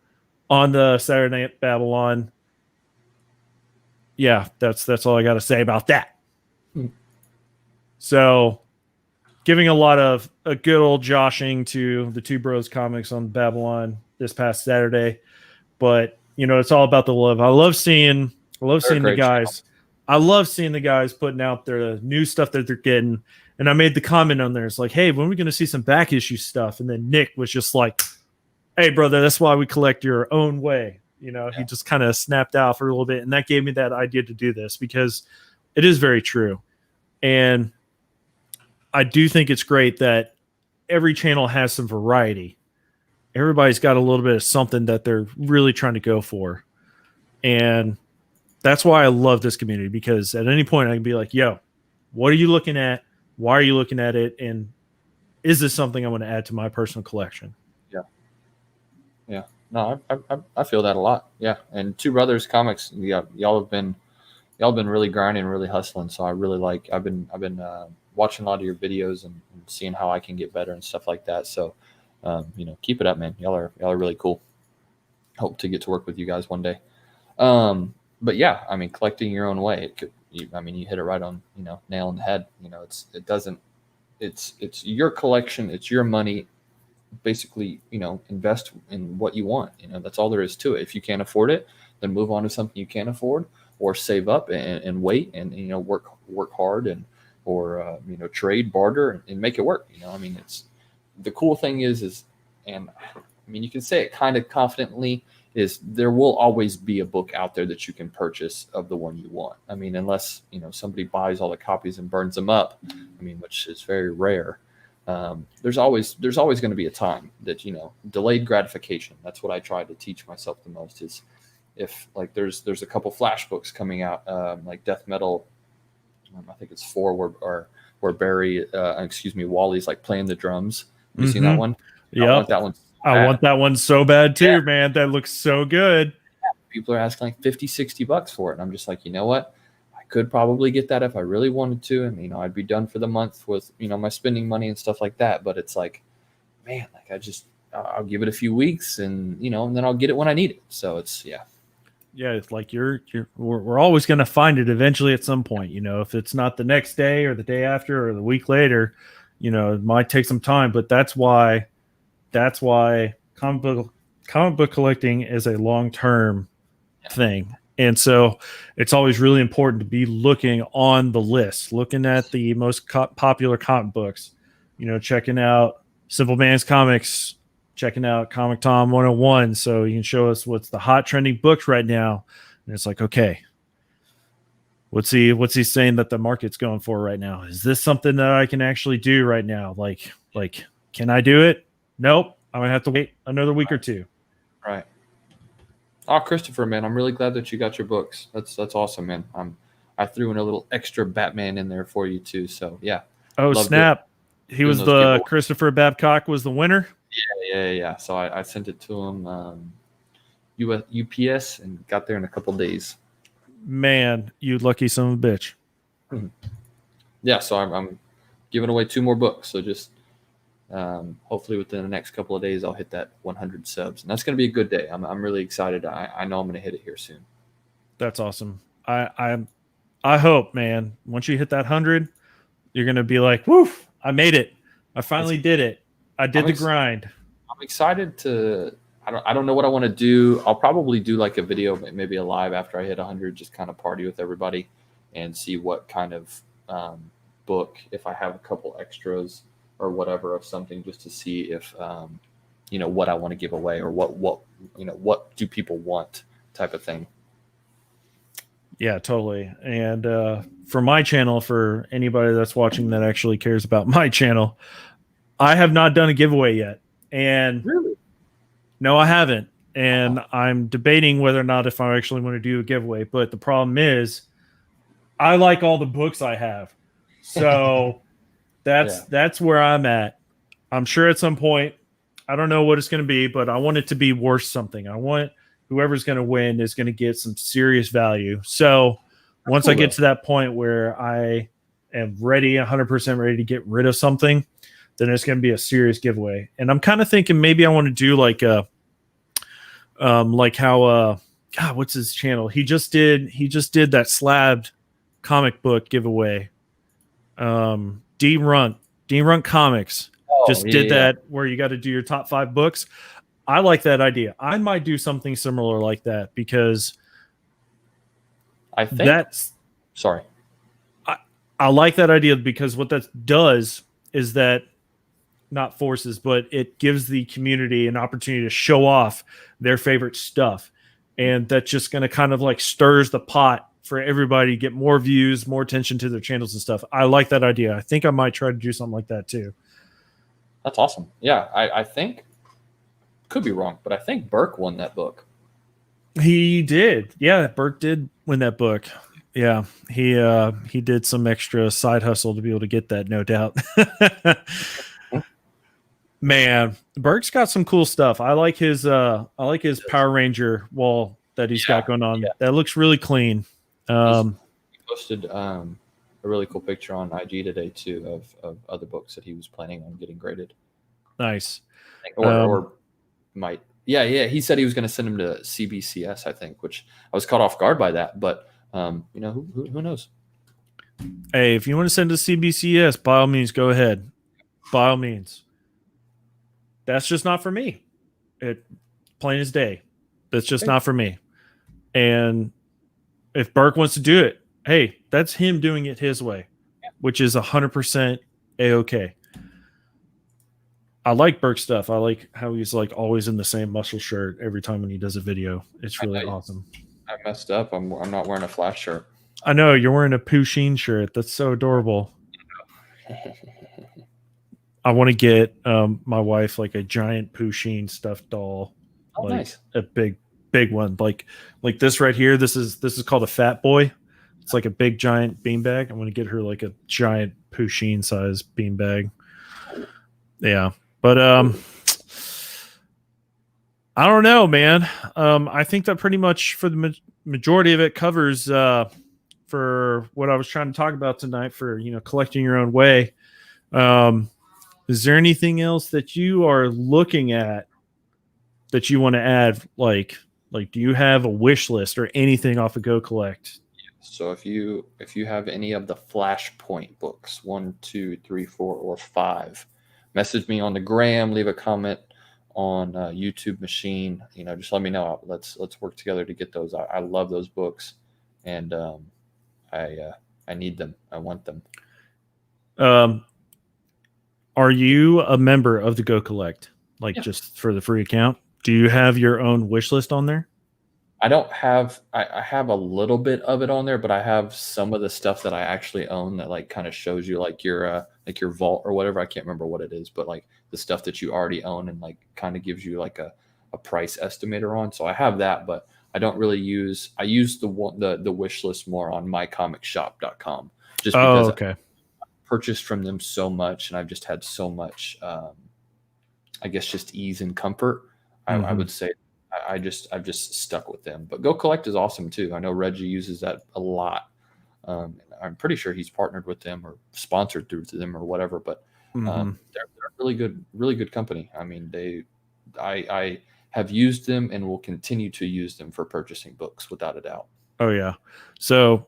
on the Saturday Night Babylon. Yeah, that's all I got to say about that. So, giving a good old joshing to the Two Bros comics on Babylon this past Saturday, but it's all about the love. I love seeing the guys. I love seeing the guys putting out their new stuff that they're getting. And I made the comment on there. It's like, hey, when are we going to see some back issue stuff? And then Nick was just like, hey, brother, that's why we collect your own way. He just kind of snapped out for a little bit. And that gave me that idea to do this because it is very true. And I do think it's great that every channel has some variety. Everybody's got a little bit of something that they're really trying to go for. And that's why I love this community, because at any point I can be like, yo, what are you looking at? Why are you looking at it? And is this something I want to add to my personal collection? Yeah. Yeah. No, I feel that a lot. Yeah. And Two Brothers Comics, y'all have been really grinding, really hustling. So I really like, I've been watching a lot of your videos and seeing how I can get better and stuff like that. So, keep it up, man. Y'all are really cool. Hope to get to work with you guys one day. But yeah, I mean, collecting your own way, you hit it right on, nail on the head. It's your collection. It's your money. Basically, invest in what you want. That's all there is to it. If you can't afford it, then move on to something you can afford, or save up and wait and, work hard or trade, barter, and make it work. It's the cool thing is, and you can say it kind of confidently, is there will always be a book out there that you can purchase of the one you want. Unless, somebody buys all the copies and burns them up, which is very rare. There's always going to be a time that, delayed gratification. That's what I try to teach myself the most is if like there's a couple flash books coming out, like Death Metal. I think it's 4 where Barry, Wally's like playing the drums. Have you seen that one? Yeah. I want that one. I want that one so bad too, man. That looks so good. People are asking like $50-$60 for it. And I'm just like, you know what? I could probably get that if I really wanted to. And, I'd be done for the month with, my spending money and stuff like that. But it's like, man, like I'll give it a few weeks and, and then I'll get it when I need it. So it's, yeah. Yeah. It's like we're always going to find it eventually at some point, if it's not the next day or the day after or the week later, it might take some time, but that's why comic book collecting is a long-term thing. And so it's always really important to be looking on the list, looking at the most popular comic books, checking out Simple Man's Comics, checking out Comic Tom 101. So you can show us what's the hot trending books right now. And it's like, okay, What's he saying that the market's going for right now? Is this something that I can actually do right now? Like, can I do it? Nope. I'm gonna have to wait another week or two. Right. Oh, Christopher, man, I'm really glad that you got your books. That's awesome, man. I threw in a little extra Batman in there for you too. So yeah, Oh love snap! He doing was those the giveaways. Christopher Babcock was the winner. Yeah. So I sent it to him UPS and got there in a couple days. Man, you lucky son of a bitch. Yeah, so I'm giving away 2 more books. So just hopefully within the next couple of days, I'll hit that 100 subs, and that's going to be a good day. I'm really excited. I know I'm going to hit it here soon. That's awesome. I hope, man. Once you hit that 100, you're gonna be like, "Woof! I made it. I finally did it. I did the grind." I'm excited to. I don't know what I want to do. I'll probably do like a video, maybe a live after I hit 100, just kind of party with everybody and see what kind of book, if I have a couple extras or whatever of something, just to see if what I want to give away, or what do people want, type of thing. Yeah, totally. And for my channel, for anybody that's watching that actually cares about my channel, I have not done a giveaway yet. And Really? no, I haven't. And I'm debating whether or not if I actually want to do a giveaway. But the problem is, I like all the books I have. So that's where I'm at. I'm sure at some point, I don't know what it's going to be, but I want it to be worth something. I want whoever's going to win is going to get some serious value. So once I get to that point where I am ready, 100% ready to get rid of something, then it's going to be a serious giveaway. And I'm kind of thinking maybe I want to do like how God, what's his channel? He just did that slabbed comic book giveaway. Dean Runk Comics did that where you got to do your top 5 books. I like that idea. I might do something similar like that because I think sorry. I like that idea because what that does is that not forces, but it gives the community an opportunity to show off their favorite stuff. And that's just going to kind of like stirs the pot for everybody to get more views, more attention to their channels and stuff. I like that idea. I think I might try to do something like that too. That's awesome. Yeah, I think, could be wrong, but I think Burke won that book. He did. Yeah, Burke did win that book. Yeah, he did some extra side hustle to be able to get that, no doubt. Man, Burke's got some cool stuff. I like his Power Ranger wall that he's got going on. Yeah. That looks really clean. He posted a really cool picture on IG today too of other books that he was planning on getting graded. Nice. Or might. Yeah. He said he was going to send him to CBCS, I think, which I was caught off guard by that. But who knows? Hey, if you want to send to CBCS, by all means, go ahead. By all means. That's just not for me. Plain as day. That's just not for me. And if Burke wants to do it, hey, that's him doing it his way, which is 100% A-okay. I like Burke stuff. I like how he's like always in the same muscle shirt every time when he does a video. It's really awesome. I messed up. I'm not wearing a Flash shirt. I know, you're wearing a Pusheen shirt. That's so adorable. I want to get my wife like a giant Pusheen stuffed doll. Oh, like nice. A big one. Like this right here. This is called a Fat Boy. It's like a big giant beanbag. I want to get her like a giant Pusheen size beanbag. Yeah. But I don't know, man. I think that pretty much for the majority of it covers for what I was trying to talk about tonight for, collecting your own way. Is there anything else that you are looking at that you want to add? Like, do you have a wish list or anything off of Go Collect? So if you have any of the Flashpoint books, 1, 2, 3, 4, or 5, message me on the gram, leave a comment on YouTube Machine. Just let me know. Let's work together to get those. I love those books, and I need them. I want them. Are you a member of the Go Collect? Just for the free account? Do you have your own wish list on there? I don't have I have a little bit of it on there, but I have some of the stuff that I actually own that like kind of shows you like your vault or whatever. I can't remember what it is, but like the stuff that you already own and like kind of gives you like a price estimator on. So I have that, but I don't really use I use the wish list more on mycomicshop.com just Oh, because I okay. purchased from them so much and I've just had so much I guess just ease and comfort. I Hmm. would say I've just stuck with them. But Go Collect is awesome too. I know Reggie uses that a lot. I'm pretty sure he's partnered with them or sponsored through them or whatever. But Hmm. they're really good company. I mean, I have used them and will continue to use them for purchasing books without a doubt. Oh yeah. So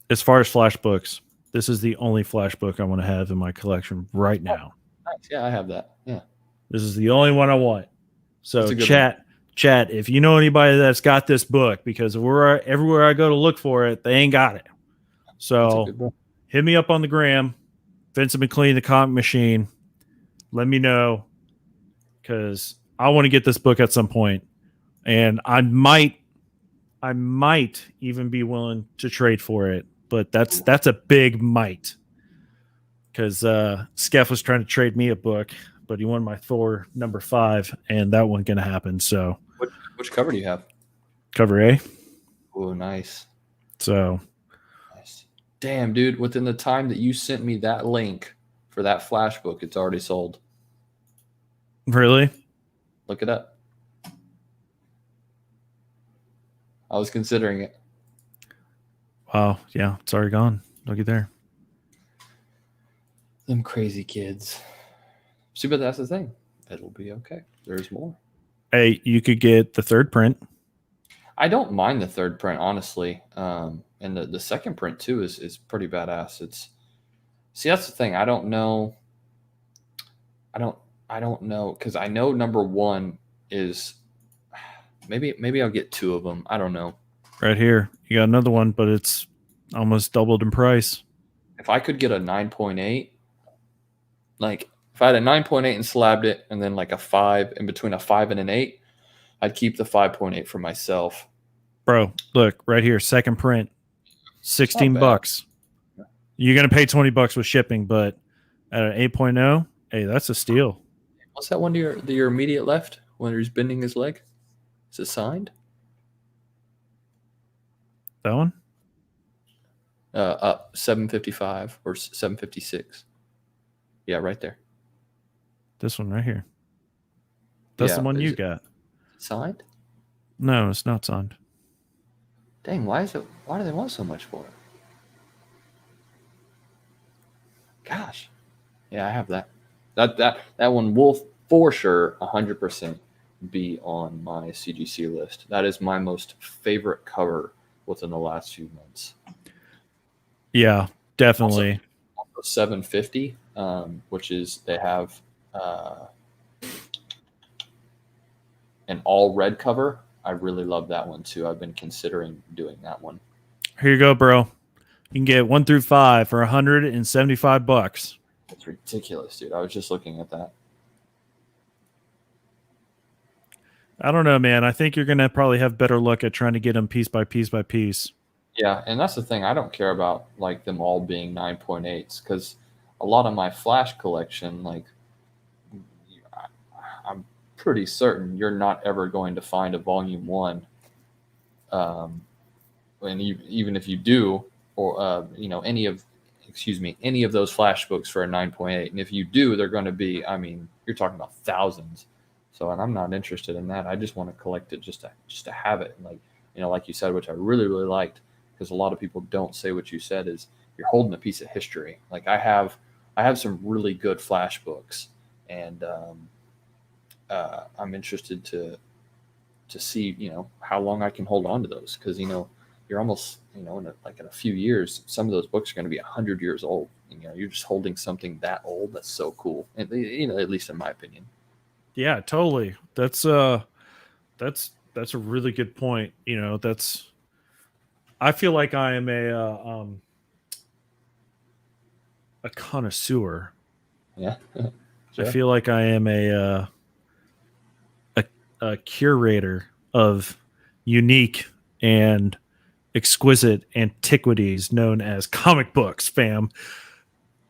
as far as flash books, this is the only flash book I want to have in my collection right Oh, now. nice. Yeah, I have that. Yeah, This is the only one I want. that's So a good one. chat, if you know anybody that's got this book, because everywhere I go to look for it, they ain't got it. That's a So good one. hit me up on the gram, Vincent McLean, the comic machine. Let me know because I want to get this book at some point, and I might even be willing to trade for it, but that's a big might because Skeff was trying to trade me a book, but he wanted my Thor #5, and that wasn't going to happen. So Which cover do you have? cover A. Oh, nice. So Nice. Damn, dude, within the time that you sent me that link for that flash book, it's already sold. really, Look it up. I was considering it. wow, yeah, it's already gone. Looky there. Them crazy kids. See, but that's the thing. It'll be okay. There's more. Hey, you could get the third print. I don't mind the third print, honestly. And the second print too is pretty badass. It's see, that's the thing. I don't know. I don't I don't know because I know number one is maybe I'll get two of them. I don't know. Right here. You got another one, but it's almost doubled in price. If I could get a 9.8, like if I had a 9.8 and slabbed it, and then like a five in between a five and an eight, I'd keep the 5.8 for myself. Bro, look, right here, second print, It's not 16 bad. bucks. You're going to pay 20 bucks with shipping, but at an 8.0, hey, that's a steal. What's that one to your immediate left when he's bending his leg? Is it signed? That one? Up 755 or 756. Yeah, right there. This one right here. That's the Yeah, one is you it got. signed? No, it's not signed. Dang, why is it? Why do they want so much for it? Gosh. Yeah, I have that. That one will for sure 100% be on my CGC list. That is my most favorite cover within the last few months. Yeah, Also, definitely. 750, which is they have an all red cover. I really love that one too. I've been considering doing that one. Here you go, bro. You can get 1 through 5 for 175 bucks. It's ridiculous, dude. I was just looking at that. I don't know, man. I think you're going to probably have better luck at trying to get them piece by piece by piece. Yeah, and that's the thing. I don't care about like them all being 9.8s because a lot of my Flash collection, like I'm pretty certain you're not ever going to find a volume one. And even if you do, or any of those Flash books for a 9.8, and if you do, they're going to be. I mean, you're talking about thousands. So, and I'm not interested in that. I just want to collect it just to have it, and like you said, which I really liked, because a lot of people don't say what you said is you're holding a piece of history. Like I have some really good Flash books, and I'm interested to see how long I can hold on to those because you're almost in a few years some of those books are going to be 100 years old, and you're just holding something that old. That's so cool, and at least in my opinion. Yeah, totally. That's a really good point. That's I feel like I am a connoisseur. Yeah. I Sure. feel like I am a curator of unique and exquisite antiquities known as comic books, fam.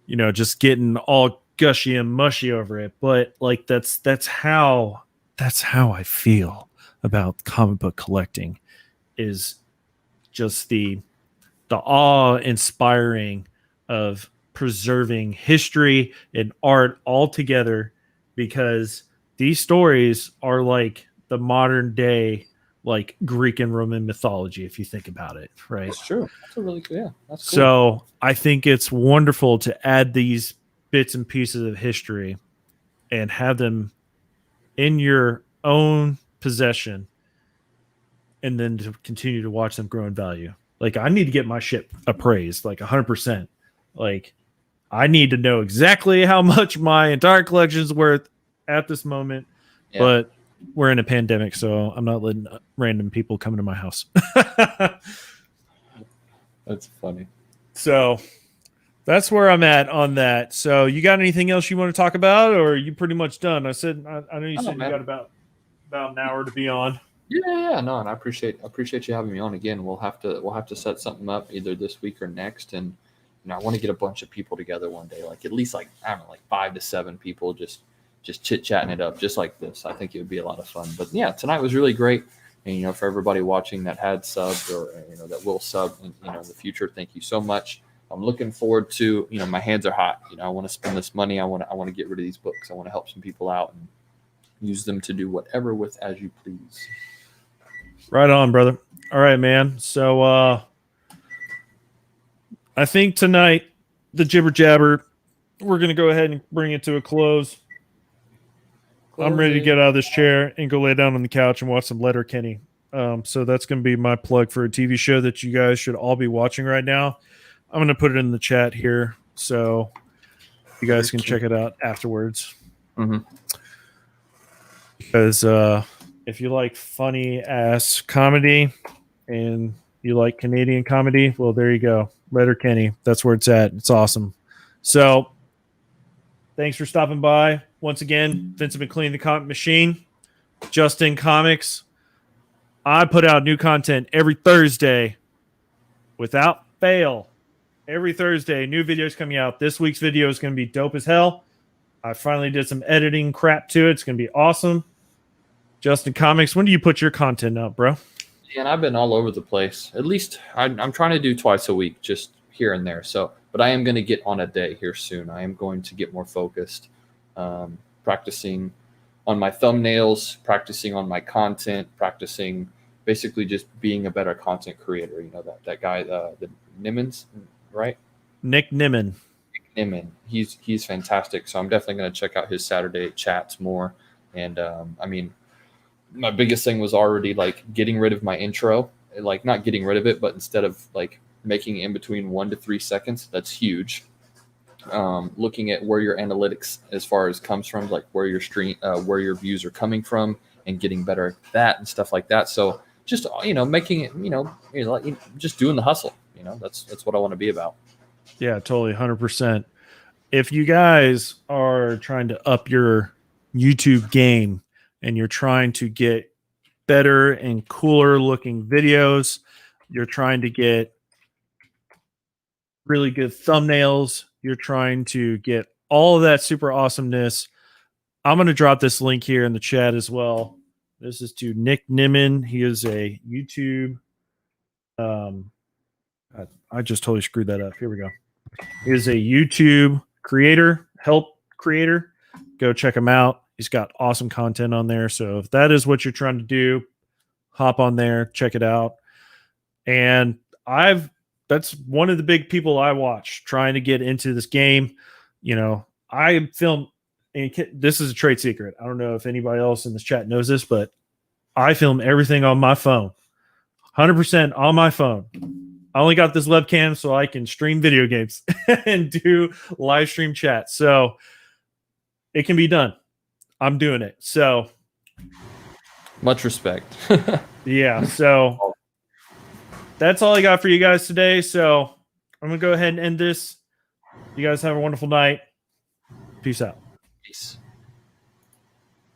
Just getting all gushy and mushy over it. But like that's how I feel about comic book collecting, is just the awe-inspiring of preserving history and art all together, because these stories are like the modern day like Greek and Roman mythology, if you think about it, right? That's true. That's a really good. Yeah, that's cool. So I think it's wonderful to add these bits and pieces of history and have them in your own possession, and then to continue to watch them grow in value. Like, I need to get my shit appraised, like 100%. Like, I need to know exactly how much my entire collection is worth at this moment. Yeah. But we're in a pandemic, so I'm not letting random people come into my house. That's funny. So that's where I'm at on that. So you got anything else you want to talk about, or are you pretty much done? I know you said you got about an hour to be on. Yeah, no, and I appreciate you having me on again. We'll have to set something up either this week or next, and I want to get a bunch of people together one day, like at least like 5 to 7 people, just chit chatting it up, just like this. I think it would be a lot of fun. But yeah, tonight was really great, and for everybody watching that had subbed or that will sub in the future, thank you so much. I'm looking forward to my hands are hot. I want to spend this money. I want to get rid of these books. I want to help some people out and use them to do whatever with as you please. Right on, brother. All right, man. So I think tonight, the Jibber Jabber, we're going to go ahead and bring it to a close. I'm ready to get out of this chair and go lay down on the couch and watch some Letterkenny. So that's going to be my plug for a TV show that you guys should all be watching right now. I'm going to put it in the chat here so you guys can check it out afterwards. Mm-hmm. Because if you like funny ass comedy and you like Canadian comedy, well, there you go. Letterkenny. That's where it's at. It's awesome. So thanks for stopping by. Once again, Vincent McLean, the Comic Machine, Justin Comics. I put out new content every Thursday without fail. Every Thursday, new videos coming out. This week's video is going to be dope as hell. I finally did some editing crap to it. It's going to be awesome. Justin Comics, when do you put your content up, bro? Yeah, and I've been all over the place. At least I'm trying to do twice a week, just here and there. But I am going to get on a day here soon. I am going to get more focused, practicing on my thumbnails, practicing on my content, practicing basically just being a better content creator. That guy, the Nimmons, right? Nick Nimmin. He's fantastic. So I'm definitely going to check out his Saturday chats more. And my biggest thing was already like getting rid of my intro, like not getting rid of it, but instead of like making it in between 1 to 3 seconds, that's huge. Looking at where your analytics as far as comes from, like where your where your views are coming from, and getting better at that and stuff like that. So just making it like just doing the hustle. That's what I want to be about. Yeah, totally, 100%. If you guys are trying to up your YouTube game and you're trying to get better and cooler looking videos, you're trying to get really good thumbnails, you're trying to get all of that super awesomeness, I'm going to drop this link here in the chat as well. This is to Nick Nimmin. He is a YouTube I just totally screwed that up. Here we go. He is a YouTube help creator. Go check him out. He's got awesome content on there. So if that is what you're trying to do, hop on there, check it out. And that's one of the big people I watch trying to get into this game. I film, and this is a trade secret. I don't know if anybody else in this chat knows this, but I film everything on my phone, 100% on my phone. I only got this webcam so I can stream video games and do live stream chat. So it can be done. I'm doing it. So much respect. Yeah. So that's all I got for you guys today. So I'm going to go ahead and end this. You guys have a wonderful night. Peace out. Peace.